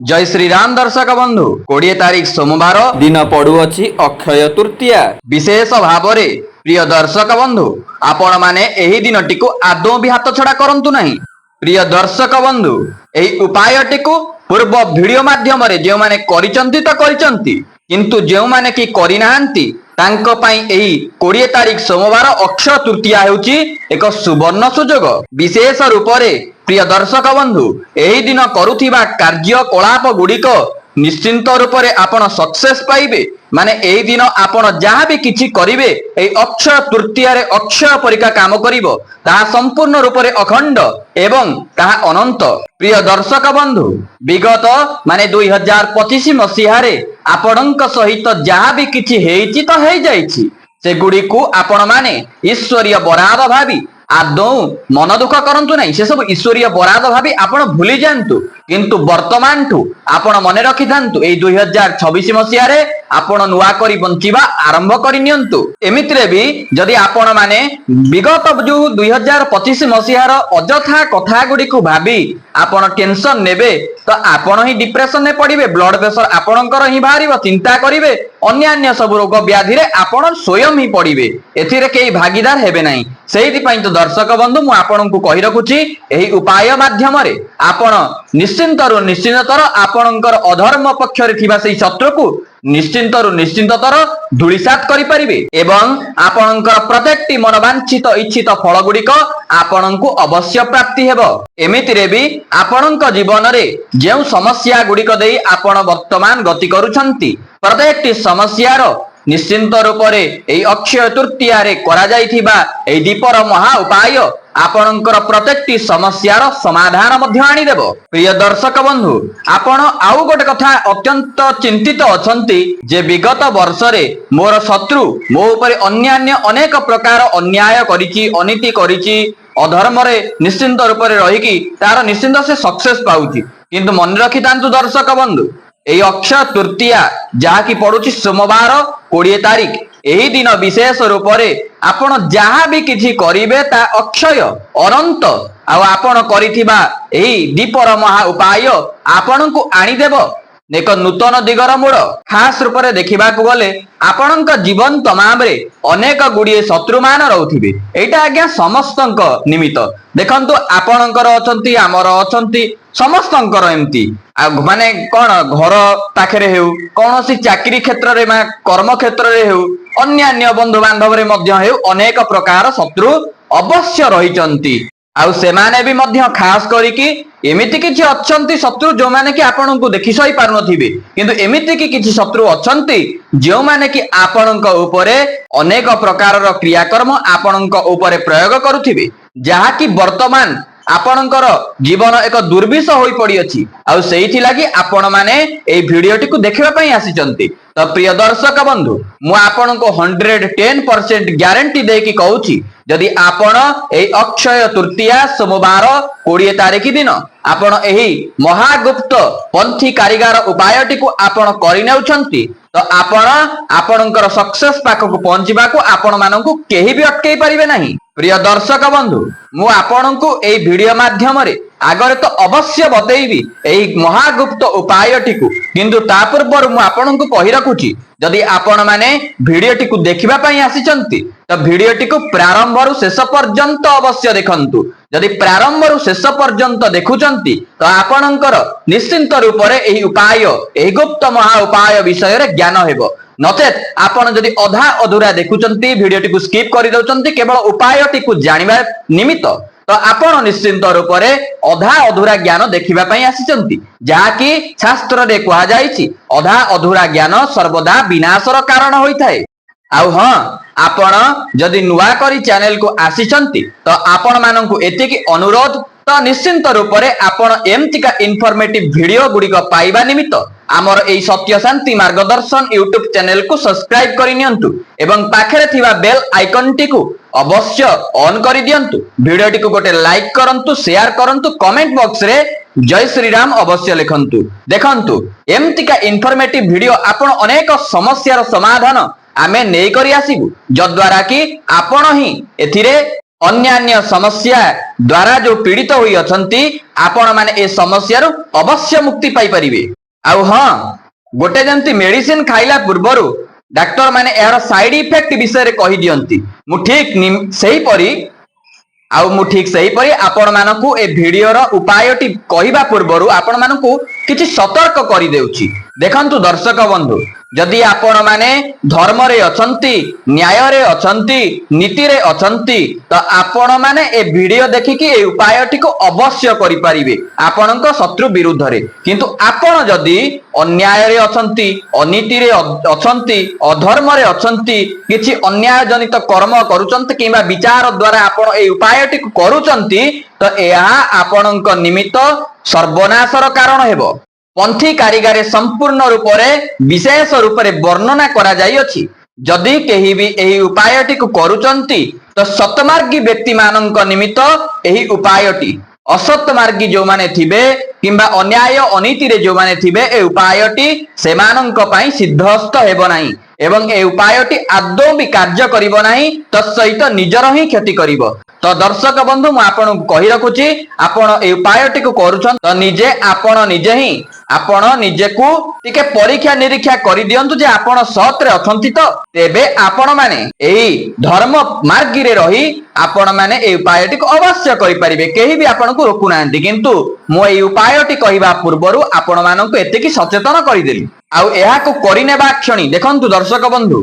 जय श्री राम दर्शक बंधु 20 तारीख सोमवार दिन पड़ुअछि अक्षय तृतीया। विशेष भाव प्रिय दर्शक बंधु आपण माने एही दिनटी को आदौ भी हाथ छड़ा करंतु नहीं। प्रिय दर्शक बंधु एही उपायटी को पूर्व वीडियो माध्यम रे जो माने करिसंती तो करिसंती किंतु जो माने की करि नाहंती तांको पई एही 20 तारीख सोमवार अक्षय तृतीया हेउची एक सुवर्ण सुजोग। विशेष रूप रे प्रिय दर्शक बंधु एही दिन करुथिबा कार्य कलाप गुड़िक निश्चिंत रूप से आपण सक्सेस पाइबे। माने एही दिन आपण जहाँ भी किछि करिवे एही अक्षय तृतीया रे अक्षय परिका काम करिवो ताहा संपूर्ण रूप से अखंड एवं ताहा अनंत। प्रिय दर्शक बंधु विगत माने 2025 मसीहा रे आपणक सहित जहाँ भी किछि हेइछि तो हेइ जाइछि से गुड़ी को आपण माने ईश्वरीय बराद भावी आदौ मन दुख करंतु नहीं। से सब ईश्वरीय बराद भावी आपण भूली जांतु किंतु वर्तमान ठू आपण मने रखि थांतु एई 2026 मसीहा रे आपण नुआ करी बंचिबा आरंभ करि नियंतु। एमितिरे भी जदि आपण माने विगत जो 2025 मसीहा रो अजथा कथा गुडी को भाबी आपण टेंशन नेबे तो आपण ही डिप्रेशन ने पड़िबे। ब्लड प्रेशर आपणकर ही बाहरिबो, चिंता करिवे, अन्य सब रोग व्याधि रे आपण स्वयं ही पड़िबे, एथिरे केही भागीदार हेबे नाही। सेहिति पई तो दर्शक बंधु मु आपणकु कहि रखुची एही उपाय माध्यम रे आपण निश्चिंतर आपणकर अधर्म पक्ष रे थिबा सेही शत्रु को निश्चिंतर धूलिसात करि परिबे एवं आपणकर प्रत्येकटी मनोवांछित इच्छित फल गुड़िक आपणकु अवश्य प्राप्ति हेबो। एमितिरे भी आपणक जीवन रे जेउ समस्या गुड़िक देई आपण वर्तमान गति करूछंती प्रत्येकटी समस्यार निश्चिंत रूप से एई अक्षय तृतीया रे करा जाइथिबा एई दीपर महा उपाय आपणकर प्रत्येकटी समस्यार समाधान मध्य आनी देबो। प्रिय दर्शक बंधु आपण आउ गोटे कथा अत्यंत चिंतित अछंती जे विगत वर्ष रे मोर शत्रु मो ऊपर अन्य अनेक प्रकार अन्याय करिछि, अनीति करिछि, अधर्म रे निश्चिंत रूप से रहिकी तार निश्चिंत से सक्सेस पाउछि। किंतु मन रखि तांतु दर्शक बंधु एई अक्षय तृतीया जहा की पड़ुछि सोमवार 20 तारीख एही दिन विशेष रूप से आपण जहाँ भी किछि करिवे ता अक्षय अनंत आउ आपण करिथिबा एही दीपर महा उपाय आपणकु आनी देबो एक नूतन दिगर मोड़। खास रूप से देखा गले आपणक जीवन तमाम रे अनेक गुड़िए शत्रु मान रहउथिबे। एटा आज्ञा समस्तंक निमित्त देखंतु आपणकर अछंती आमर अछंती समस्तंकर एमती माने कौन घर पाखरे हेउ कौन सी चाकरी क्षेत्र रे कर्म क्षेत्र रे हेउ अन्य बंधु बांधव रे मध्य हेउ अनेक प्रकार शत्रु अवश्य रहिचंती। आउ सेमाने भी मध्य खास करिकी एमिति किछि अछंती शत्रु जो माने कि आपनकु देखि सही पारु नथिबे किंतु एमिति कि किछि शत्रु अछंती जो माने कि आपनक ऊपरे अनेक प्रकार रो क्रियाकर्म आपनक ऊपरे प्रयोग करूथिबे जहा कि वर्तमान आपणकर जीवन एक दुर्विष होई पड़ी अछि। आउ सेहिथि लागि आपण माने एई भिडियोटी को देखिबा पई आसीचंती। तो प्रिय दर्शक बंधु मु आपण को 110% ग्यारंटी दे कि कहूची यदि आपण एई अक्षय तृतीया सोमवार 20 तारीख दिन आपण एही महागुप्त पंथी कारीगर उपायटी को आपण करि नेउछंती तो आपण आपणकर सक्सेस पाखक पहुंचीबा को आपण माननकु केही भी अटकई परिबे नाही। प्रिय दर्शक बंधु मु आपणकु एई वीडियो माध्यम रे आगरे तो अवश्य बतैबी एई महागुप्त उपायटी को किंतु ता पूर्व मु आपणकु कहि रखुची यदि आपण माने वीडियोटी को देखिबा पई आसीचंती तो वीडियोटी को प्रारंभ रु शेष पर्यंत अवश्य देखंतु। यदि प्रारंभ रु शेष पर्यंत देखुचंती तो आपणकर निश्चिंत रूप से एही उपाय एही गुप्त महा उपाय विषय रे ज्ञान हेबो। नचेत आपण जदि अधा अधूरा देखुचंती वीडियोटी को स्किप करि दउचंती केवल उपायटी को जानिबा निमित्त तो आपण निश्चिंत रूप से अधा अधूरा ज्ञान देखिबा पई आसीचंती जहा कि शास्त्र रे कहा जायछि अधा अधूरा ज्ञान सर्वदा विनाशर कारण होइथाय। आउ हाँ आपण जदि नुआ करी चैनल को आसीचंती तो आपण माननकु एतिकी अनुरोध तो निश्चिंत रूप से आपण एमतिका इनफॉर्मेटिव वीडियो गुड़िक पाइबा निमित्त आमर एई सत्य शांति मार्गदर्शन यूट्यूब चैनल को सब्सक्राइब करि नियंतु एवं पाखरे थिबा बेल आइकन टी को अवश्य ऑन करि दियंतु। वीडियो टी को गोटे लाइक करंतु, शेयर करंतु, कमेंट बॉक्स रे जय श्री राम अवश्य लिखंतु। देखंतु एमतिका इनफॉर्मेटिव वीडियो आपण अनेक समस्यार समाधान आमे नै करि आसीबु जद्वारा कि आपण ही एथिरे ଅନ୍ୟାନ୍ୟ ସମସ୍ୟା ଦ୍ୱାରା ଯୋଉ ପୀଡ଼ିତ ହୋଇ ଅଛନ୍ତି ଆପଣ ମାନେ ଏ ସମସ୍ୟାରୁ ଅବଶ୍ୟ ମୁକ୍ତି ପାଇପାରିବେ। ଆଉ ହଁ, ଗୋଟେ ଯେମିତି ମେଡିସିନ ଖାଇଲା ପୂର୍ବରୁ ଡାକ୍ତର ମାନେ ଏହାର ସାଇଡ ଇଫେକ୍ଟ ବିଷୟରେ କହିଦିଅନ୍ତି, ମୁଁ ଠିକ ସେହିପରି ଆପଣ ମାନଙ୍କୁ ଏ ଭିଡିଓର ଉପାୟଟି କହିବା ପୂର୍ବରୁ ଆପଣ ମାନଙ୍କୁ କିଛି ସତର୍କ କରିଦେଉଛି। ଦେଖନ୍ତୁ ଦର୍ଶକ ବନ୍ଧୁ, ଯଦି ଆପଣ ମାନେ ଧର୍ମରେ ଅଛନ୍ତି, ନ୍ୟାୟରେ ଅଛନ୍ତି, ନୀତିରେ ଅଛନ୍ତି, ତ ଆପଣ ମାନେ ଏ ଭିଡିଓ ଦେଖିକି ଏ ଉପାୟଟିକୁ ଅବଶ୍ୟ କରିପାରିବେ ଆପଣଙ୍କ ଶତ୍ରୁ ବିରୁଦ୍ଧରେ। କିନ୍ତୁ ଆପଣ ଯଦି ଅନ୍ୟାୟରେ ଅଛନ୍ତି, ଅନୀତିରେ ଅଛନ୍ତି, ଅଧର୍ମରେ ଅଛନ୍ତି, କିଛି ଅନ୍ୟାୟ ଜନିତ କର୍ମ କରୁଛନ୍ତି କିମ୍ବା ବିଚାର ଦ୍ୱାରା ଆପଣ এই ଉପାୟଟିକୁ କରୁଛନ୍ତି, ତ ଏହା ଆପଣଙ୍କ ନିମିତ୍ତ ସର୍ବନାଶର କାରଣ ହେବ। ପନ୍ଥୀ କାରିଗାରେ ସମ୍ପୂର୍ଣ୍ଣ ରୂପରେ ବିଶେଷ ରୂପରେ ବର୍ଣ୍ଣନା କରାଯାଇଅଛି। ଯଦି କେହି ବି ଏହି ଉପାୟଟିକୁ କରୁଛନ୍ତି ତ ସତମାର୍ଗୀ ବ୍ୟକ୍ତି ମାନଙ୍କ ନିମିତ୍ତ ଏହି ଉପାୟଟି, ଅସତ ମାର୍ଗୀ ଯୋଉମାନେ ଥିବେ କିମ୍ବା ଅନ୍ୟାୟ ଅନୀତିରେ ଯୋଉମାନେ ଥିବେ ଏ ଉପାୟଟି ସେମାନଙ୍କ ପାଇଁ ସିଦ୍ଧହସ୍ତ ହେବ ନାହିଁ ଏବଂ ଏ ଉପାୟଟି ଆଦୌ ବି କାର୍ଯ୍ୟ କରିବ ନାହିଁ, ତତ୍ସହିତ ନିଜର ହିଁ କ୍ଷତି କରିବ। ତ ଦର୍ଶକ ବନ୍ଧୁ, ମୁଁ ଆପଣଙ୍କୁ କହି ରଖୁଛି, ଆପଣ এই ଉପାୟଟିକୁ କରୁଛନ୍ତି ତ ଆପଣ ନିଜକୁ ଟିକେ ପରୀକ୍ଷା ନିରୀକ୍ଷା କରିଦିଅନ୍ତୁ ଯେ ଆପଣ ସତରେ ଅଛନ୍ତି ତ, ତେବେ ଆପଣ ମାନେ ଏହି ଧର୍ମ ମାର୍ଗୀରେ ରହି ଆପଣ ମାନେ এই ଉପାୟଟିକୁ ଅବଶ୍ୟ କରିପାରିବେ, କେହି ବି ଆପଣଙ୍କୁ ରୋକୁନାହାନ୍ତି। କିନ୍ତୁ ମୁଁ এই ଉପାୟଟି କହିବା ପୂର୍ବରୁ ଆପଣ ମାନଙ୍କୁ ଏତିକି ସଚେତନ କରିଦେଲି। ଆଉ ଏହାକୁ କରିନେବା କ୍ଷଣି ଦେଖନ୍ତୁ ଦର୍ଶକ ବନ୍ଧୁ,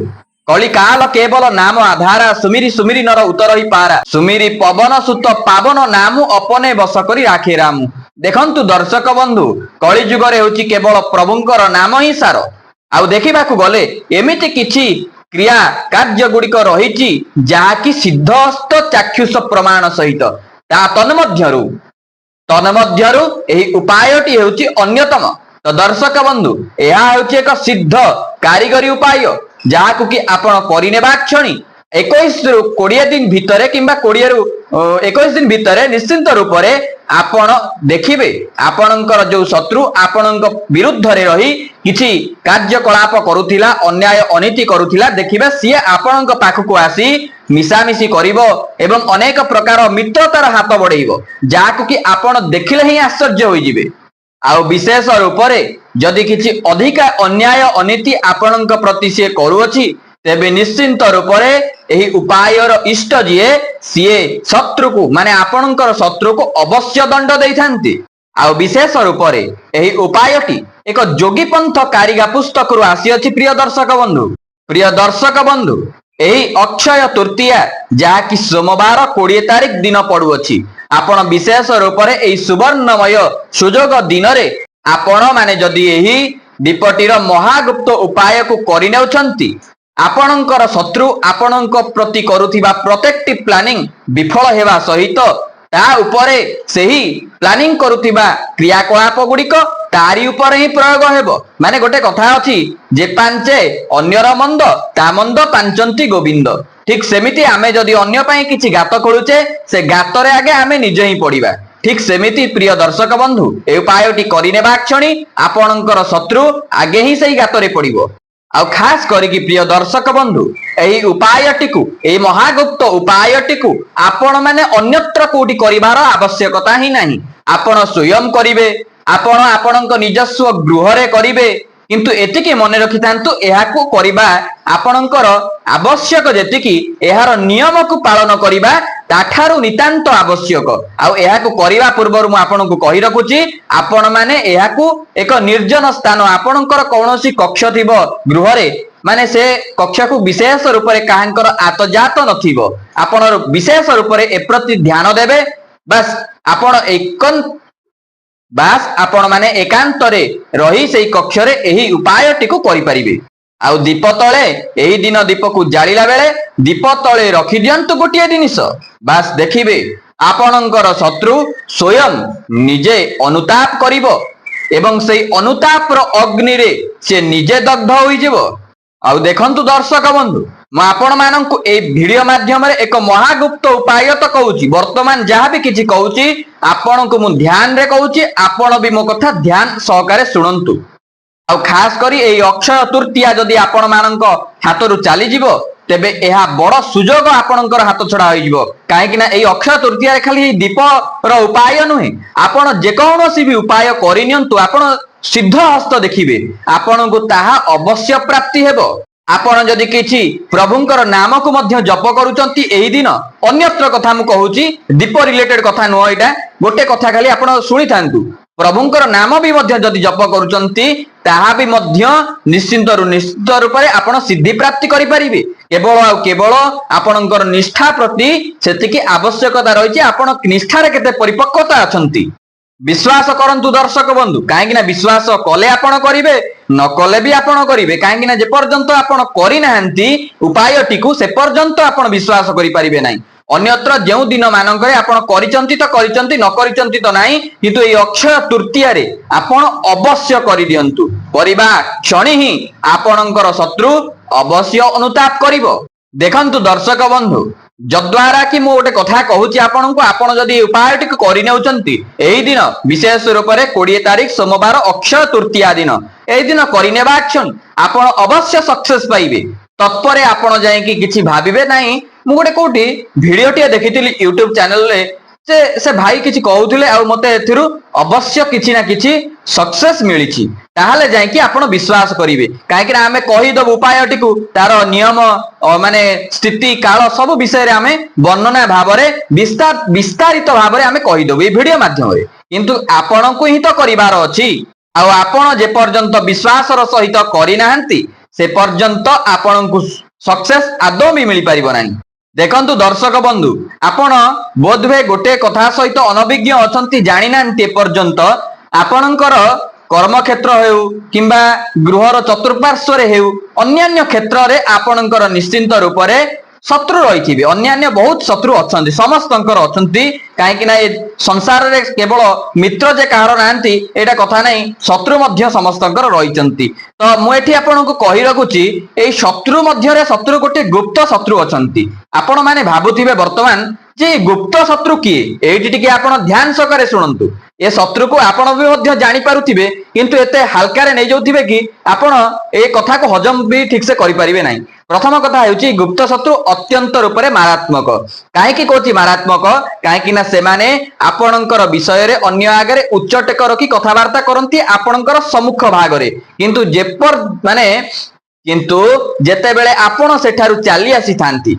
କଳି କାଲ କେବଳ ନାମ ଆଧାରା, ସୁମିରି ସୁମିରି ନର ଉତ୍ତର ହି ପାରା, ସୁମିରି ପବନ ସୁତ ପାବନ ନାମୁ ଅପନେ ବସ କରି ରାଖେ ରାମୁ। ଦେଖନ୍ତୁ ଦର୍ଶକ ବନ୍ଧୁ, କଳି ଯୁଗରେ ହେଉଛି କେବଳ ପ୍ରଭୁଙ୍କର ନାମ ହିଁ ସାର। ଆଉ ଦେଖିବାକୁ ଗଲେ ଏମିତି କିଛି କ୍ରିୟା କାର୍ଯ୍ୟ ଗୁଡିକ ରହିଛି ଯାହାକି ସିଦ୍ଧହସ୍ତ ଚାକ୍ଷୁଷ ପ୍ରମାଣ ସହିତ, ତା ତନ୍ମଧ୍ୟରୁ ଏହି ଉପାୟଟି ହେଉଛି ଅନ୍ୟତମ। ତ ଦର୍ଶକ ବନ୍ଧୁ, ଏହା ହେଉଛି ଏକ ସିଦ୍ଧ କାରିଗରୀ ଉପାୟ ଯାହାକୁ କି ଆପଣ କରିନେବା କ୍ଷଣି 21 ରୁ 20 ଦିନ ଭିତରେ କିମ୍ବା 20 ରୁ 21 ଦିନ ଭିତରେ ନିଶ୍ଚିନ୍ତ ରୂପରେ ଆପଣ ଦେଖିବେ ଆପଣଙ୍କର ଯୋଉ ଶତ୍ରୁ ଆପଣଙ୍କ ବିରୁଦ୍ଧରେ ରହି କିଛି କାର୍ଯ୍ୟକଳାପ କରୁଥିଲା, ଅନ୍ୟାୟ ଅନୀତି କରୁଥିଲା, ଦେଖିବେ ସିଏ ଆପଣଙ୍କ ପାଖକୁ ଆସି ମିଶାମିଶି କରିବ ଏବଂ ଅନେକ ପ୍ରକାର ମିତ୍ରତାର ହାତ ବଢେଇବ, ଯାହାକୁ କି ଆପଣ ଦେଖିଲେ ହିଁ ଆଶ୍ଚର୍ଯ୍ୟ ହୋଇଯିବେ। ଆଉ ବିଶେଷ ରୂପରେ ଯଦି କିଛି ଅଧିକା ଅନ୍ୟାୟ ଅନୀତି ଆପଣଙ୍କ ପ୍ରତି ସିଏ କରୁଅଛି, ତେବେ ନିଶ୍ଚିନ୍ତ ରୂପରେ ଏହି ଉପାୟର ଇଷ୍ଟ ଯିଏ ସିଏ ଶତ୍ରୁକୁ ମାନେ ଆପଣଙ୍କର ଶତ୍ରୁକୁ ଅବଶ୍ୟ ଦଣ୍ଡ ଦେଇଥାନ୍ତି। ଆଉ ବିଶେଷ ରୂପରେ ଏହି ଉପାୟଟି ଏକ ଯୋଗୀପନ୍ଥ କାରିଗା ପୁସ୍ତକରୁ ଆସିଅଛି। ପ୍ରିୟ ଦର୍ଶକ ବନ୍ଧୁ, ଏହି ଅକ୍ଷୟ ତୃତୀୟା ଯାହାକି ସୋମବାର 20 ତାରିଖ ଦିନ ପଡୁଅଛି, ଆପଣ ବିଶେଷ ରୂପରେ ଏହି ସୁବର୍ଣ୍ଣମୟ ସୁଯୋଗ ଦିନରେ ଆପଣ ମାନେ ଯଦି ଏହି ଦୀପଟିର ମହାଗୁପ୍ତ ଉପାୟକୁ କରିନେଉଛନ୍ତି, ଆପଣଙ୍କର ଶତ୍ରୁ ଆପଣଙ୍କ ପ୍ରତି କରୁଥିବା ପ୍ରତ୍ୟେକଟି ପ୍ଲାନିଂ ବିଫଳ ହେବା ସହିତ ତା ଉପରେ ସେହି ପ୍ଲାନିଂ କରୁଥିବା କ୍ରିୟାକଳାପ ଗୁଡିକ ତାରି ଉପରେ ହିଁ ପ୍ରୟୋଗ ହେବ। ମାନେ ଗୋଟେ କଥା ଅଛି, ଯେ ପାଞ୍ଚେ ଅନ୍ୟର ମନ୍ଦ ତା ମନ୍ଦ ପାଞ୍ଚନ୍ତି ଗୋବିନ୍ଦ। ଠିକ ସେମିତି ଆମେ ଯଦି ଅନ୍ୟ ପାଇଁ କିଛି ଗାତ ଖୋଳୁଛେ, ସେ ଗାତରେ ଆଗେ ଆମେ ନିଜେ ହିଁ ପଡିବା। ଠିକ ସେମିତି ପ୍ରିୟ ଦର୍ଶକ ବନ୍ଧୁ, এই ଉପାୟଟି କରିନେବା କ୍ଷଣି ଆପଣଙ୍କର ଶତ୍ରୁ ଆଗେ ହିଁ ସେଇ ଗାତରେ ପଡିବ। ଆଉ ଖାସ କରିକି ପ୍ରିୟ ଦର୍ଶକ ବନ୍ଧୁ, ଏହି ଉପାୟଟିକୁ, ଏହି ମହାଗୁପ୍ତ ଉପାୟଟିକୁ ଆପଣ ମାନେ ଅନ୍ୟତ୍ର କୋଉଠି କରିବାର ଆବଶ୍ୟକତା ହିଁ ନାହିଁ। ଆପଣ ସ୍ୱୟଂ କରିବେ, ଆପଣ ଆପଣଙ୍କ ନିଜସ୍ୱ ଗୃହରେ କରିବେ, କିନ୍ତୁ ଏତିକି ମନେ ରଖିଥାନ୍ତୁ, ଏହାକୁ କରିବା ଆପଣଙ୍କର ଆବଶ୍ୟକ ଯେତିକି, ଏହାର ନିୟମକୁ ପାଳନ କରିବା ତାଠାରୁ ନିତାନ୍ତ ଆବଶ୍ୟକ। ଆଉ ଏହାକୁ କରିବା ପୂର୍ବରୁ ମୁଁ ଆପଣଙ୍କୁ କହି ରଖୁଛି, ଆପଣ ମାନେ ଏହାକୁ ଏକ ନିର୍ଜନ ସ୍ଥାନ, ଆପଣଙ୍କର କୌଣସି କକ୍ଷ ଥିବ ଗୃହରେ, ମାନେ ସେ କକ୍ଷକୁ ବିଶେଷ ରୂପରେ କାହାଙ୍କର ଆତଜାତ ନଥିବ, ଆପଣ ବିଶେଷ ରୂପରେ ଏପ୍ରତି ଧ୍ୟାନ ଦେବେ। ଆପଣ ମାନେ ଏକାନ୍ତରେ ରହି ସେଇ କକ୍ଷରେ ଏହି ଉପାୟଟିକୁ କରିପାରିବେ। ଆଉ ଦୀପ ତଳେ ଏହି ଦିନ ଦୀପକୁ ଜାଳିଲା ବେଳେ ଦୀପ ତଳେ ରଖିଦିଅନ୍ତୁ ଗୋଟିଏ ଜିନିଷ, ବାସ୍ ଦେଖିବେ ଆପଣଙ୍କର ଶତ୍ରୁ ସ୍ୱୟଂ ନିଜେ ଅନୁତାପ କରିବ ଏବଂ ସେଇ ଅନୁତାପର ଅଗ୍ନିରେ ସେ ନିଜେ ଦଗ୍ଧ ହୋଇଯିବ। ଆଉ ଦେଖନ୍ତୁ ଦର୍ଶକ ବନ୍ଧୁ, ମୁଁ ଆପଣ ମାନଙ୍କୁ এই ଭିଡିଓ ମାଧ୍ୟମରେ ଏକ ମହାଗୁପ୍ତ ଉପାୟ ତ କହୁଛି, ବର୍ତ୍ତମାନ ଯାହା ବି କିଛି କହୁଛି ଆପଣଙ୍କୁ ମୁଁ ଧ୍ୟାନରେ କହୁଛି, ଆପଣ ବି ମୋ କଥା ଧ୍ୟାନ ସହକାରେ ଶୁଣନ୍ତୁ। ଆଉ ଖାସ କରି এই ଅକ୍ଷୟ ତୃତୀୟା ଯଦି ଆପଣ ମାନଙ୍କ ହାତରୁ ଚାଲିଯିବ, ତେବେ ଏହା ବଡ ସୁଯୋଗ ଆପଣଙ୍କର ହାତ ଛଡା ହୋଇଯିବ। କାହିଁକି ନା ଏଇ ଅକ୍ଷୟ ତୃତୀୟାରେ ଖାଲି ଦୀପର ଉପାୟ ନୁହେଁ, ଆପଣ ଯେକୌଣସି ବି ଉପାୟ କରିନିଅନ୍ତୁ, ଆପଣ ସିଦ୍ଧ ହସ୍ତ ଦେଖିବେ, ଆପଣଙ୍କୁ ତାହା ଅବଶ୍ୟ ପ୍ରାପ୍ତି ହେବ। ଆପଣ ଯଦି କିଛି ପ୍ରଭୁଙ୍କର ନାମକୁ ମଧ୍ୟ ଜପ କରୁଛନ୍ତି ଏହି ଦିନ, ଅନ୍ୟତ୍ର କଥା ମୁଁ କହୁଛି, ଦୀପ ରିଲେଟେଡ କଥା ନୁହଁ ଏଇଟା, ଗୋଟେ କଥା ଖାଲି ଆପଣ ଶୁଣିଥାନ୍ତୁ। ପ୍ରଭୁଙ୍କର ନାମ ବି ମଧ୍ୟ ଯଦି ଜପ କରୁଛନ୍ତି, ତାହା ବି ମଧ୍ୟ ନିଶ୍ଚିନ୍ତ ରୂପରେ ଆପଣ ସିଦ୍ଧି ପ୍ରାପ୍ତି କରିପାରିବେ। କେବଳ ଆଉ କେବଳ ଆପଣଙ୍କର ନିଷ୍ଠା ପ୍ରତି ସେତିକି ଆବଶ୍ୟକତା ରହିଛି, ଆପଣ ନିଷ୍ଠାରେ କେତେ ପରିପକ୍ୱତା ଅଛନ୍ତି। ବିଶ୍ୱାସ କରନ୍ତୁ ଦର୍ଶକ ବନ୍ଧୁ, କାହିଁକି ନା ବିଶ୍ୱାସ କଲେ ଆପଣ କରିବେ, ନ କଲେ ବି ଆପଣ କରିବେ। କାହିଁକି ନା ଯେପର୍ଯ୍ୟନ୍ତ ଆପଣ କରିନାହାନ୍ତି ଉପାୟଟିକୁ, ସେ ପର୍ଯ୍ୟନ୍ତ ଆପଣ ବିଶ୍ୱାସ କରିପାରିବେ ନାହିଁ। ଅନ୍ୟତ୍ର ଯେଉଁ ଦିନ ମାନଙ୍କରେ ଆପଣ କରିଛନ୍ତି ତ କରିଛନ୍ତି, ନ କରିଛନ୍ତି ତ ନାହିଁ, କିନ୍ତୁ ଏଇ ଅକ୍ଷୟ ତୃତୀୟାରେ ଆପଣ ଅବଶ୍ୟ କରିଦିଅନ୍ତୁ। କରିବା କ୍ଷଣି ହିଁ ଆପଣଙ୍କର ଶତ୍ରୁ ଅବଶ୍ୟ ଅନୁତାପ କରିବ। ଦେଖନ୍ତୁ ଦର୍ଶକ ବନ୍ଧୁ, ଯଦ୍ୱାରା କି ମୁଁ ଗୋଟେ କଥା କହୁଛି ଆପଣଙ୍କୁ, ଆପଣ ଯଦି ଏ ଉପାୟଟିକୁ କରିନେଉଛନ୍ତି ଏହି ଦିନ, ବିଶେଷ ରୂପରେ 20 ତାରିଖ ସୋମବାର ଅକ୍ଷୟ ତୃତୀୟା ଦିନ, ଏହି ଦିନ କରିନେବା କ୍ଷଣି ଆପଣ ଅବଶ୍ୟ ସକ୍ସେସ ପାଇବେ। ତତ୍ପରେ ଆପଣ ଯାଇକି କିଛି ଭାବିବେ ନାହିଁ। ମୁଁ ଗୋଟେ କୋଉଠି ଭିଡିଓଟିଏ ଦେଖିଥିଲି ୟୁଟ୍ୟୁବ ଚ୍ୟାନେଲରେ, ସେ ଭାଇ କିଛି କହୁଥିଲେ ଆଉ ମତେ ଏଥିରୁ ଅବଶ୍ୟ କିଛି ନା କିଛି ସକ୍ସେସ ମିଳିଛି, ତାହେଲେ ଯାଇକି ଆପଣ ବିଶ୍ୱାସ କରିବେ। କାହିଁକି ନା ଆମେ କହିଦବୁ ଉପାୟଟିକୁ, ତାର ନିୟମ ମାନେ ସ୍ଥିତି କାଳ ସବୁ ବିଷୟରେ ଆମେ ବର୍ଣ୍ଣନା ଭାବରେ ବିସ୍ତାରିତ ଭାବରେ ଆମେ କହିଦବୁ ଏଇ ଭିଡିଓ ମାଧ୍ୟମରେ, କିନ୍ତୁ ଆପଣଙ୍କୁ ହିଁ ତ କରିବାର ଅଛି। ଆଉ ଆପଣ ଯେ ପର୍ଯ୍ୟନ୍ତ ବିଶ୍ୱାସର ସହିତ କରିନାହାନ୍ତି, ସେ ପର୍ଯ୍ୟନ୍ତ ଆପଣଙ୍କୁ ସକ୍ସେସ ଆଦୌ ବି ମିଳିପାରିବ ନାହିଁ। ଦେଖନ୍ତୁ ଦର୍ଶକ ବନ୍ଧୁ, ଆପଣ ବୋଧହୁଏ ଗୋଟେ କଥା ସହିତ ଅନଭିଜ୍ଞ ଅଛନ୍ତି, ଜାଣିନାହାନ୍ତି ଏପର୍ଯ୍ୟନ୍ତ ଆପଣଙ୍କର କର୍ମକ୍ଷେତ୍ର ହେଉ କିମ୍ବା ଗୃହର ଚତୁଃପାର୍ଶ୍ୱରେ ହେଉ, ଅନ୍ୟାନ୍ୟ କ୍ଷେତ୍ରରେ ଆପଣଙ୍କର ନିଶ୍ଚିନ୍ତ ରୂପରେ ଶତ୍ରୁ ରହିଥିବେ। ଅନ୍ୟାନ୍ୟ ବହୁତ ଶତ୍ରୁ ଅଛନ୍ତି, ସମସ୍ତଙ୍କର ଅଛନ୍ତି। କାହିଁକି ନା ଏ ସଂସାରରେ କେବଳ ମିତ୍ର ଯେ କାହାର ନାହାନ୍ତି ଏଇଟା କଥା ନାହିଁ, ଶତ୍ରୁ ମଧ୍ୟ ସମସ୍ତଙ୍କର ରହିଛନ୍ତି। ତ ମୁଁ ଏଠି ଆପଣଙ୍କୁ କହି ରଖୁଛି, ଏଇ ଶତ୍ରୁ ମଧ୍ୟରେ ଶତ୍ରୁ ଗୋଟେ ଗୁପ୍ତ ଶତ୍ରୁ ଅଛନ୍ତି। ଆପଣ ମାନେ ଭାବୁଥିବେ ବର୍ତ୍ତମାନ ଯେ ଗୁପ୍ତ ଶତ୍ରୁ କିଏ, ଏଇଠି ଟିକେ ଆପଣ ଧ୍ୟାନ ସହକାରେ ଶୁଣନ୍ତୁ। ଏ ଶତ୍ରୁକୁ ଆପଣ ବି ମଧ୍ୟ ଜାଣିପାରୁଥିବେ, କିନ୍ତୁ ଏତେ ହାଲକାରେ ନେଇଯାଉଥିବେ କି ଆପଣ ଏ କଥାକୁ ହଜମ ବି ଠିକ ସେ କରିପାରିବେ ନାହିଁ। ପ୍ରଥମ କଥା ହେଉଛି, ଗୁପ୍ତ ଶତ୍ରୁ ଅତ୍ୟନ୍ତ ରୂପରେ ମାରାତ୍ମକ। କାହିଁକି କହୁଛି ମାରାତ୍ମକ? କାହିଁକି ନା ସେମାନେ ଆପଣଙ୍କର ବିଷୟରେ ଅନ୍ୟ ଆଗରେ ଉଚ୍ଚଟେକ ରଖି କଥାବାର୍ତ୍ତା କରନ୍ତି ଆପଣଙ୍କର ସମ୍ମୁଖ ଭାଗରେ, କିନ୍ତୁ କିନ୍ତୁ ଯେତେବେଳେ ଆପଣ ସେଠାରୁ ଚାଲି ଆସିଥାନ୍ତି,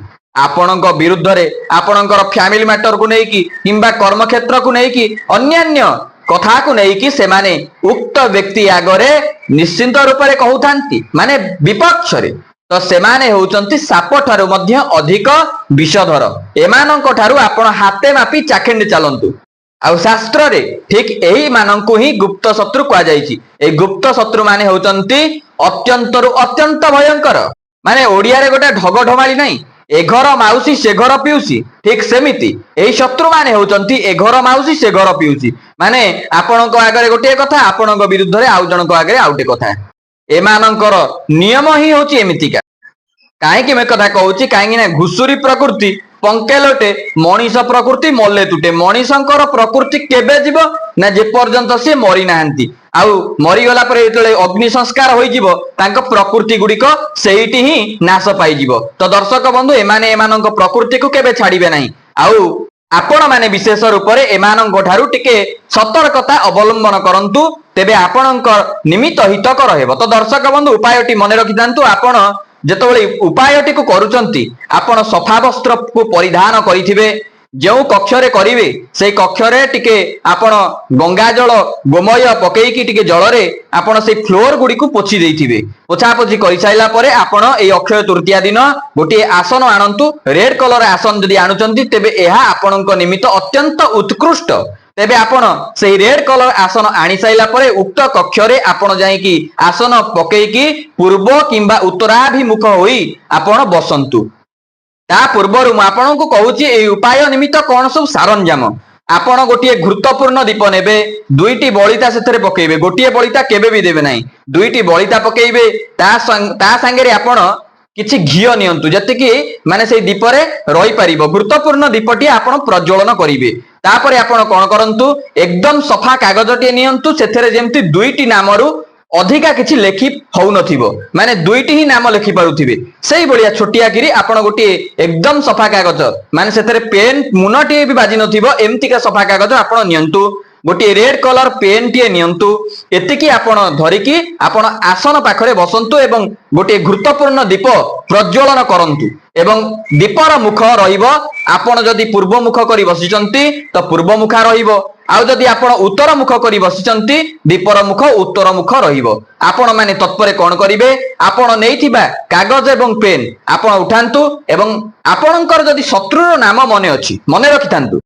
ଆପଣଙ୍କ ବିରୁଦ୍ଧରେ ଆପଣଙ୍କର ଫ୍ୟାମିଲି ମ୍ୟାଟରକୁ ନେଇକି କିମ୍ବା କର୍ମକ୍ଷେତ୍ରକୁ ନେଇକି ଅନ୍ୟାନ୍ୟ କଥାକୁ ନେଇକି ସେମାନେ ଉକ୍ତ ବ୍ୟକ୍ତି ଆଗରେ ନିଶ୍ଚିନ୍ତ ରୂପରେ କହୁଥାନ୍ତି, ମାନେ ବିପକ୍ଷରେ। ତ ସେମାନେ ହେଉଛନ୍ତି ସାପ ଠାରୁ ମଧ୍ୟ ଅଧିକ ବିଷଧର। ଏମାନଙ୍କ ଠାରୁ ଆପଣ ହାତେ ମାପି ଚାଖେଣ୍ଡେ ଚାଲନ୍ତୁ। ଆଉ ଶାସ୍ତ୍ରରେ ଠିକ ଏହି ମାନଙ୍କୁ ହିଁ ଗୁପ୍ତ ଶତ୍ରୁ କୁହାଯାଇଛି। ଏଇ ଗୁପ୍ତ ଶତ୍ରୁ ମାନେ ହେଉଛନ୍ତି ଅତ୍ୟନ୍ତରୁ ଅତ୍ୟନ୍ତ ଭୟଙ୍କର। ମାନେ ଓଡିଆରେ ଗୋଟେ ଢଗ ଢମାଳି ନାହିଁ, ଏ ଘର ମାଉସୀ ସେ ଘର ପିଉସୀ, ଠିକ ସେମିତି ଏଇ ଶତ୍ରୁ ମାନେ ହେଉଛନ୍ତି ଏ ଘର ମାଉସୀ ସେ ଘର ପିଉସୀ। ମାନେ ଆପଣଙ୍କ ଆଗରେ ଗୋଟିଏ କଥା, ଆପଣଙ୍କ ବିରୁଦ୍ଧରେ ଆଉ ଜଣଙ୍କ ଆଗରେ ଆଉ ଗୋଟେ କଥା। ଏମାନଙ୍କର ନିୟମ ହିଁ ହଉଛି ଏମିତିକା। କାହିଁକି ମୁଁ କଥା କହୁଛି? କାହିଁକି ନା ଘୁଷୁରୀ ପ୍ରକୃତି ପଙ୍କେ ଲୋଟେ, ମଣିଷ ପ୍ରକୃତି ମଲେ ତୁଟେ। ମଣିଷଙ୍କର ପ୍ରକୃତି କେବେ ଯିବ ନା ଯେ ପର୍ଯ୍ୟନ୍ତ ସିଏ ମରିନାହାନ୍ତି। ଆଉ ମରିଗଲା ପରେ ଯେତେବେଳେ ଅଗ୍ନି ସଂସ୍କାର ହୋଇଯିବ, ତାଙ୍କ ପ୍ରକୃତି ଗୁଡିକ ସେଇଠି ହିଁ ନାଶ ପାଇଯିବ। ତ ଦର୍ଶକ ବନ୍ଧୁ, ଏମାନେ ଏମାନଙ୍କ ପ୍ରକୃତିକୁ କେବେ ଛାଡିବେ ନାହିଁ। ଆଉ ଆପଣ ମାନେ ବିଶେଷ ରୂପରେ ଏମାନଙ୍କ ଠାରୁ ଟିକେ ସତର୍କତା ଅବଲମ୍ବନ କରନ୍ତୁ, ତେବେ ଆପଣଙ୍କ ନିମିତ୍ତ ହିତକର ହେବ। ତ ଦର୍ଶକ ବନ୍ଧୁ, ଉପାୟଟି ମନେ ରଖିଥାନ୍ତୁ। ଆପଣ ଯେତେବେଳେ ଉପାୟଟିକୁ କରୁଛନ୍ତି, ଆପଣ ସଫା ବସ୍ତ୍ରକୁ ପରିଧାନ କରିଥିବେ। ଯେଉଁ କକ୍ଷରେ କରିବେ ସେଇ କକ୍ଷରେ ଟିକେ ଆପଣ ଗଙ୍ଗା ଜଳ ଗୋମୟ ପକେଇକି ଟିକେ ଜଳରେ ଆପଣ ସେଇ ଫ୍ଲୋର ଗୁଡିକୁ ପୋଛି ଦେଇଥିବେ। ପୋଛାପୋଛି କରିସାରିଲା ପରେ ଆପଣ ଏଇ ଅକ୍ଷୟ ତୃତୀୟା ଦିନ ଗୋଟିଏ ଆସନ ଆଣନ୍ତୁ। ରେଡ କଲର ଆସନ ଯଦି ଆଣୁଛନ୍ତି, ତେବେ ଏହା ଆପଣଙ୍କ ନିମିତ୍ତ ଅତ୍ୟନ୍ତ ଉତ୍କୃଷ୍ଟ। ତେବେ ଆପଣ ସେଇ ରେଡ କଲର ଆସନ ଆଣି ସାରିଲା ପରେ ଉକ୍ତ କକ୍ଷରେ ଆପଣ ଯାଇକି ଆସନ ପକେଇକି ପୂର୍ବ କିମ୍ବା ଉତ୍ତରାଭିମୁଖ ହୋଇ ଆପଣ ବସନ୍ତୁ। ତା ପୂର୍ବରୁ ମୁଁ ଆପଣଙ୍କୁ କହୁଛି ଏଇ ଉପାୟ ନିମିତ୍ତ କଣ ସବୁ ସରଞ୍ଜାମ। ଆପଣ ଗୋଟିଏ ଗୁରୁତ୍ୱପୂର୍ଣ୍ଣ ଦୀପ ନେବେ, 2ଟି ବଳିତା ସେଥିରେ ପକେଇବେ। ଗୋଟିଏ ବଳିତା କେବେ ବି ଦେବେ ନାହିଁ, 2ଟି ବଳିତା ପକେଇବେ। ତା ସାଙ୍ଗରେ ଆପଣ କିଛି ଘିଅ ନିଅନ୍ତୁ, ଯେତିକି ମାନେ ସେଇ ଦୀପରେ ରହିପାରିବ। ଗୁରୁତ୍ୱପୂର୍ଣ୍ଣ ଦୀପଟି ଆପଣ ପ୍ରଜ୍ୱଳନ କରିବେ। ତାପରେ ଆପଣ କଣ କରନ୍ତୁ, ଏକଦମ ସଫା କାଗଜଟିଏ ନିଅନ୍ତୁ, ସେଥିରେ ଯେମିତି 2ଟି ନାମରୁ ଅଧିକା କିଛି ଲେଖି ହଉନଥିବ, ମାନେ ଦୁଇଟି ହିଁ ନାମ ଲେଖି ପାରୁଥିବେ, ସେଇଭଳିଆ ଛୋଟିଆ କିରି ଆପଣ ଗୋଟିଏ ଏକଦମ ସଫା କାଗଜ, ମାନେ ସେଥିରେ ପେନ୍ ମୁନଟିଏ ବି ବାଜି ନଥିବ, ଏମିତିକା ସଫା କାଗଜ ଆପଣ ନିଅନ୍ତୁ। ଗୋଟିଏ ରେଡ କଲର ପେନ୍ ଟିଏ ନିଅନ୍ତୁ। ଏତିକି ଆପଣ ଧରିକି ଆପଣ ଆସନ ପାଖରେ ବସନ୍ତୁ ଏବଂ ଗୋଟିଏ ଗୁରୁତ୍ୱପୂର୍ଣ୍ଣ ଦୀପ ପ୍ରଜ୍ୱଳନ କରନ୍ତୁ। ଏବଂ ଦୀପର ମୁଖ ରହିବ, ଆପଣ ଯଦି ପୂର୍ବ ମୁଖ କରି ବସିଛନ୍ତି ତ ପୂର୍ବ ମୁଖା ରହିବ, ଆଉ ଯଦି ଆପଣ ଉତ୍ତର ମୁଖ କରି ବସିଛନ୍ତି ଦୀପର ମୁଖ ଉତ୍ତର ମୁଖ ରହିବ। ଆପଣ ମାନେ ତତ୍ପରେ କଣ କରିବେ, ଆପଣ ନେଇଥିବା କାଗଜ ଏବଂ ପେନ୍ ଆପଣ ଉଠାନ୍ତୁ ଏବଂ ଆପଣଙ୍କର ଯଦି ଶତ୍ରୁର ନାମ ମନେ ଅଛି ମନେ ରଖିଥାନ୍ତୁ।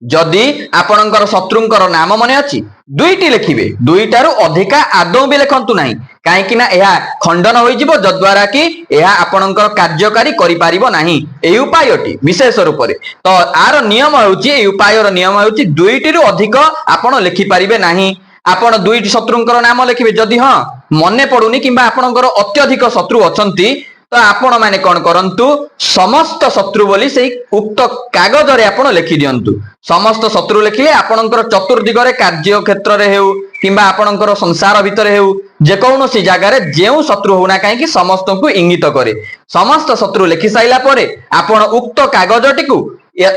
ଯଦି ଆପଣଙ୍କର ଶତ୍ରୁଙ୍କର ନାମ ମନେ ଅଛି ଦୁଇଟି ଲେଖିବେ, ଦୁଇଟାରୁ ଅଧିକା ଆଦୌ ବି ଲେଖନ୍ତୁ ନାହିଁ, କାହିଁକି ନା ଏହା ଖଣ୍ଡନ ହୋଇଯିବ, ଯଦ୍ୱାରା କି ଏହା ଆପଣଙ୍କର କାର୍ଯ୍ୟକାରୀ କରିପାରିବ ନାହିଁ ଏହି ଉପାୟଟି ବିଶେଷ ରୂପରେ। ତ ଆର ନିୟମ ହେଉଛି, ଏହି ଉପାୟର ନିୟମ ହେଉଛି ଦୁଇଟିରୁ ଅଧିକ ଆପଣ ଲେଖିପାରିବେ ନାହିଁ। ଆପଣ ଦୁଇଟି ଶତ୍ରୁଙ୍କର ନାମ ଲେଖିବେ, ଯଦି ହଁ ମନେ ପଡୁନି କିମ୍ବା ଆପଣଙ୍କର ଅତ୍ୟଧିକ ଶତ୍ରୁ ଅଛନ୍ତି ତ ଆପଣ ମାନେ କଣ କରନ୍ତୁ, ସମସ୍ତ ଶତ୍ରୁ ବୋଲି ସେଇ ଉକ୍ତ କାଗଜରେ ଆପଣ ଲେଖି ଦିଅନ୍ତୁ। ସମସ୍ତ ଶତ୍ରୁ ଲେଖିଲେ ଆପଣଙ୍କର ଚତୁର୍ଦିଗରେ କାର୍ଯ୍ୟ କ୍ଷେତ୍ରରେ ହେଉ କିମ୍ବା ଆପଣଙ୍କର ସଂସାର ଭିତରେ ହେଉ ଯେକୌଣସି ଜାଗାରେ ଯେଉଁ ଶତ୍ରୁ ହଉନା କାହିଁକି ସମସ୍ତଙ୍କୁ ଇଙ୍ଗିତ କରେ। ସମସ୍ତ ଶତ୍ରୁ ଲେଖି ସାରିଲା ପରେ ଆପଣ ଉକ୍ତ କାଗଜଟିକୁ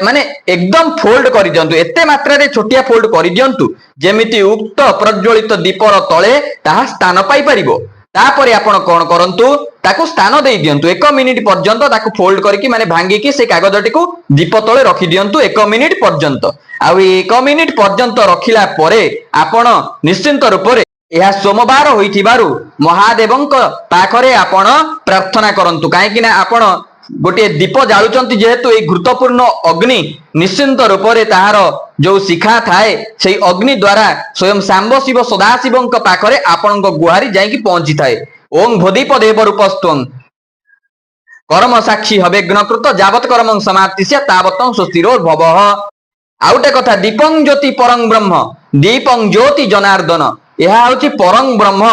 ମାନେ ଏକଦମ ଫୋଲ୍ଡ କରିଦିଅନ୍ତୁ, ଏତେ ମାତ୍ରାରେ ଛୋଟିଆ ଫୋଲ୍ଡ କରିଦିଅନ୍ତୁ ଯେମିତି ଉକ୍ତ ପ୍ରଜ୍ୱଳିତ ଦୀପର ତଳେ ତାହା ସ୍ଥାନ ପାଇପାରିବ। ତାପରେ ଆପଣ କଣ କରନ୍ତୁ, ତାକୁ ସ୍ଥାନ ଦେଇ ଦିଅନ୍ତୁ 1 ମିନିଟ ପର୍ଯ୍ୟନ୍ତ, ତାକୁ ଫୋଲ୍ଡ କରିକି ମାନେ ଭାଙ୍ଗିକି ସେ କାଗଜଟିକୁ ଦୀପ ତଳେ ରଖି ଦିଅନ୍ତୁ 1 ମିନିଟ ପର୍ଯ୍ୟନ୍ତ। ଆଉ 1 ମିନିଟ ପର୍ଯ୍ୟନ୍ତ ରଖିଲା ପରେ ଆପଣ ନିଶ୍ଚିନ୍ତ ରୂପରେ ଏହା ସୋମବାର ହୋଇଥିବାରୁ ମହାଦେବଙ୍କ ପାଖରେ ଆପଣ ପ୍ରାର୍ଥନା କରନ୍ତୁ, କାହିଁକି ନା ଆପଣ ଗୋଟିଏ ଦୀପ ଜାଳୁଛନ୍ତି ଯେହେତୁ ଏହି ଗୁରୁତ୍ୱପୂର୍ଣ୍ଣ ଅଗ୍ନି ନିଶ୍ଚିନ୍ତ ରୂପରେ ତାହାର ଯୋଉ ଶିଖା ଥାଏ ସେଇ ଅଗ୍ନି ଦ୍ୱାରା ସ୍ୱୟଂ ଶାମ୍ବ ଶିବ ସଦାଶିବଙ୍କ ପାଖରେ ଆପଣଙ୍କ ଗୁହାରି ଯାଇକି ପହଞ୍ଚିଥାଏ। ଓಂ ଭୋଦୀପ ଦେବ ରୂପସ୍ତ୍ୱଂ କର୍ମ ସାକ୍ଷୀ ହବେଗ୍ନକୃତ ଯାବତ କର୍ମଂ ସମାପ୍ତିସ୍ୟ ତାବତଂ ସ୍ୱସ୍ତିରୋ ଭବଃ। ଆଉ ଗୋଟେ କଥା, ଦୀପଂ ଜ୍ୟୋତି ପରଂ ବ୍ରହ୍ମ ଦୀପଂ ଜ୍ୟୋତି ଜନାର୍ଦ୍ଦନ, ଏହା ହେଉଛି ପରଂ ବ୍ରହ୍ମ,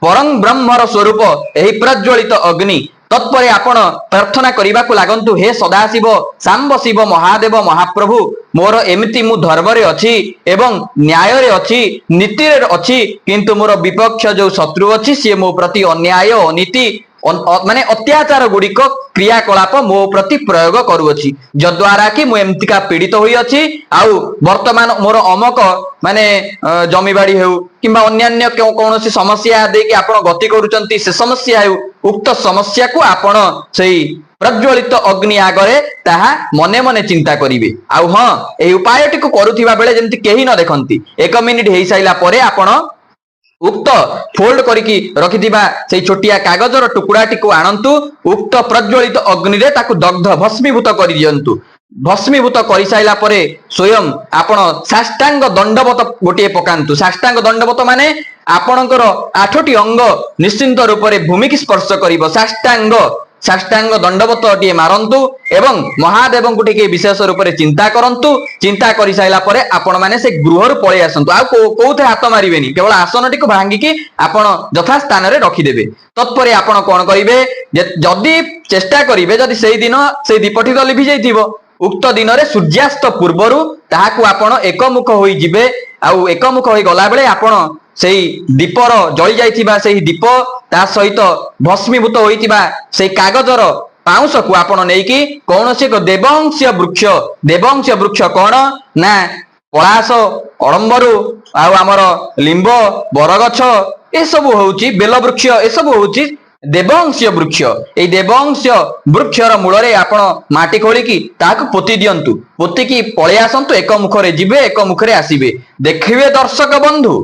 ପରଂ ବ୍ରହ୍ମର ସ୍ୱରୂପ ଏହି ପ୍ରଜ୍ୱଳିତ ଅଗ୍ନି। ତତ୍ପରେ ଆପଣ ପ୍ରାର୍ଥନା କରିବାକୁ ଲାଗନ୍ତୁ, ହେ ସଦାଶିବ ଶାମ୍ବ ଶିବ ମହାଦେବ ମହାପ୍ରଭୁ, ମୋର ଏମିତି ମୁଁ ଧର୍ମରେ ଅଛି ଏବଂ ନ୍ୟାୟରେ ଅଛି, ନୀତିରେ ଅଛି, କିନ୍ତୁ ମୋର ବିପକ୍ଷ ଯୋଉ ଶତ୍ରୁ ଅଛି ସିଏ ମୋ ପ୍ରତି ଅନ୍ୟାୟ ଅନୀତି ମାନେ ଅତ୍ୟାଚାର ଗୁଡିକ କ୍ରିୟାକଳାପ ମୋ ପ୍ରତି ପ୍ରୟୋଗ କରୁଅଛି, ଯଦ୍ୱାରା କି ମୁଁ ଏମିତିକା ପୀଡିତ ହୋଇଅଛି। ଆଉ ବର୍ତ୍ତମାନ ମୋର ଅମକ ମାନେ ଜମିବାଡି ହେଉ କିମ୍ବା ଅନ୍ୟାନ୍ୟ କୌଣସି ସମସ୍ୟା ଦେଇକି ଆପଣ ଗତି କରୁଛନ୍ତି, ସେ ସମସ୍ୟା ହେଉ, ଉକ୍ତ ସମସ୍ୟାକୁ ଆପଣ ସେଇ ପ୍ରଜ୍ୱଳିତ ଅଗ୍ନି ଆଗରେ ତାହା ମନେ ମନେ ଚିନ୍ତା କରିବେ। ଆଉ ହଁ, ଏହି ଉପାୟଟିକୁ କରୁଥିବା ବେଳେ ଯେମିତି କେହି ନ ଦେଖନ୍ତି। 1 ମିନିଟ ହେଇସାରିଲା ପରେ ଆପଣ ଉକ୍ତ ଫୋଲ୍ଡ କରିକି ରଖିଥିବା ସେଇ ଛୋଟିଆ କାଗଜର ଟୁକୁଡାଟିକୁ ଆଣନ୍ତୁ, ଉକ୍ତ ପ୍ରଜ୍ୱଳିତ ଅଗ୍ନିରେ ତାକୁ ଦଗ୍ଧ ଭସ୍ମୀଭୂତ କରିଦିଅନ୍ତୁ। ଭସ୍ମୀଭୂତ କରିସାରିଲା ପରେ ସ୍ୱୟଂ ଆପଣ ସାଷ୍ଟାଙ୍ଗ ଦଣ୍ଡବତ ଗୋଟିଏ ପକାନ୍ତୁ। ସାଷ୍ଟାଙ୍ଗ ଦଣ୍ଡବତ ମାନେ ଆପଣଙ୍କର 8ଟି ଅଙ୍ଗ ନିଶ୍ଚିନ୍ତ ରୂପରେ ଭୂମିକି ସ୍ପର୍ଶ କରିବ। ସାଷ୍ଟାଙ୍ଗ ଦଣ୍ଡବତଟିଏ ମାରନ୍ତୁ ଏବଂ ମହାଦେବଙ୍କୁ ଟିକେ ବିଶେଷ ରୂପରେ ଚିନ୍ତା କରନ୍ତୁ। ଚିନ୍ତା କରିସାରିଲା ପରେ ଆପଣ ମାନେ ସେ ଗୃହରୁ ପଳେଇ ଆସନ୍ତୁ, ଆଉ କୋଉଥିରେ ହାତ ମାରିବେନି, କେବଳ ଆସନଟିକୁ ଭାଙ୍ଗିକି ଆପଣ ଯଥାସ୍ଥାନରେ ରଖିଦେବେ। ତତ୍ପରେ ଆପଣ କଣ କରିବେ, ଯଦି ଚେଷ୍ଟା କରିବେ ଯଦି ସେଇଦିନ ସେଇ ଦୀପଟି ତ ଲିଭି ଯାଇଥିବ, ଉକ୍ତ ଦିନରେ ସୂର୍ଯ୍ୟାସ୍ତ ପୂର୍ବରୁ ତାହାକୁ ଆପଣ ଏକମୁଖ ହୋଇଯିବେ। ଆଉ ଏକମୁଖ ହୋଇ ଗଲାବେଳେ ଆପଣ ସେଇ ଦୀପର ଜଳି ଯାଇଥିବା ସେଇ ଦୀପ ତା ସହିତ ଭସ୍ମୀଭୂତ ହୋଇଥିବା ସେଇ କାଗଜର ପାଉଁଶକୁ ଆପଣ ନେଇକି କୌଣସି ଏକ ଦେବଂଶ ବୃକ୍ଷ କଣ ନା ପଳାଶ, ଅଳମ୍ବରୁ, ଆଉ ଆମର ଲିମ୍ବ, ବରଗଛ, ଏସବୁ ହଉଛି ବେଲବୃକ୍ଷ, ଏସବୁ ହଉଛି ଦେବଂଶ ବୃକ୍ଷ। ଏଇ ଦେବଂଶ ବୃକ୍ଷର ମୂଳରେ ଆପଣ ମାଟି ଖୋଳିକି ତାହାକୁ ପୋତି ଦିଅନ୍ତୁ। ପୋତିକି ପଳେଇ ଆସନ୍ତୁ, 1 ମୁଖରେ ଯିବେ 1 ମୁଖରେ ଆସିବେ। ଦେଖିବେ ଦର୍ଶକ ବନ୍ଧୁ,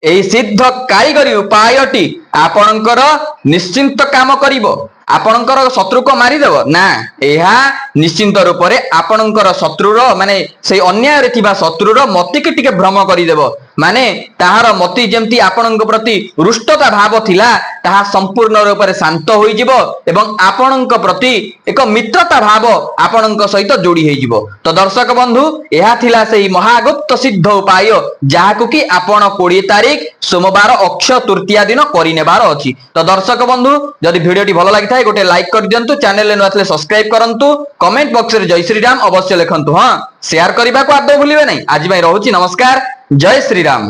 ଏହି ସିଦ୍ଧ କାରିଗରୀ ଉପାୟଟି ଆପଣଙ୍କର ନିଶ୍ଚିନ୍ତ କାମ କରିବ। ଆପଣଙ୍କର ଶତ୍ରୁକୁ ମାରିଦେବ ନା, ଏହା ନିଶ୍ଚିନ୍ତ ରୂପରେ ଆପଣଙ୍କର ଶତ୍ରୁର ମାନେ ସେଇ ଅନ୍ୟାୟରେ ଥିବା ଶତ୍ରୁର ମତିକି ଟିକେ ଭ୍ରମ କରିଦେବ, ମାନେ ତାହାର ମତି ଯେମିତି ଆପଣଙ୍କ ପ୍ରତି ରୁଷ୍ଟତା ଭାବ ଥିଲା ତାହା ସମ୍ପୂର୍ଣ୍ଣ ରୂପରେ ଶାନ୍ତ ହୋଇଯିବ ଏବଂ ଆପଣଙ୍କ ପ୍ରତି ଏକ ମିତ୍ରତା ଭାବ ଆପଣଙ୍କ ସହିତ ଯୋଡି ହେଇଯିବ। ତ ଦର୍ଶକ ବନ୍ଧୁ, ଏହା ଥିଲା ସେହି ମହାଗୁପ୍ତ ସିଦ୍ଧ ଉପାୟ ଯାହାକୁ କି ଆପଣ 20 ତାରିଖ ସୋମବାର ଅକ୍ଷୟ ତୃତୀୟା ଦିନ କରିନେବାର ଅଛି। ତ ଦର୍ଶକ ବନ୍ଧୁ, ଯଦି ଭିଡିଓଟି ଭଲ ଲାଗିଥାଏ ଗୋଟେ ଲାଇକ୍ କରିଦିଅନ୍ତୁ, ଚ୍ୟାନେଲରେ ନୂଆ ଥିଲେ ସବସ୍କ୍ରାଇବ କରନ୍ତୁ, କମେଣ୍ଟ ବକ୍ସରେ ଜୟ ଶ୍ରୀରାମ ଅବଶ୍ୟ ଲେଖନ୍ତୁ, ହଁ ସେୟାର କରିବାକୁ ଆଦୌ ଭୁଲିବେ ନାହିଁ। ଆଜି ପାଇଁ ରହୁଛି, ନମସ୍କାର, ଜୟ ଶ୍ରୀରାମ।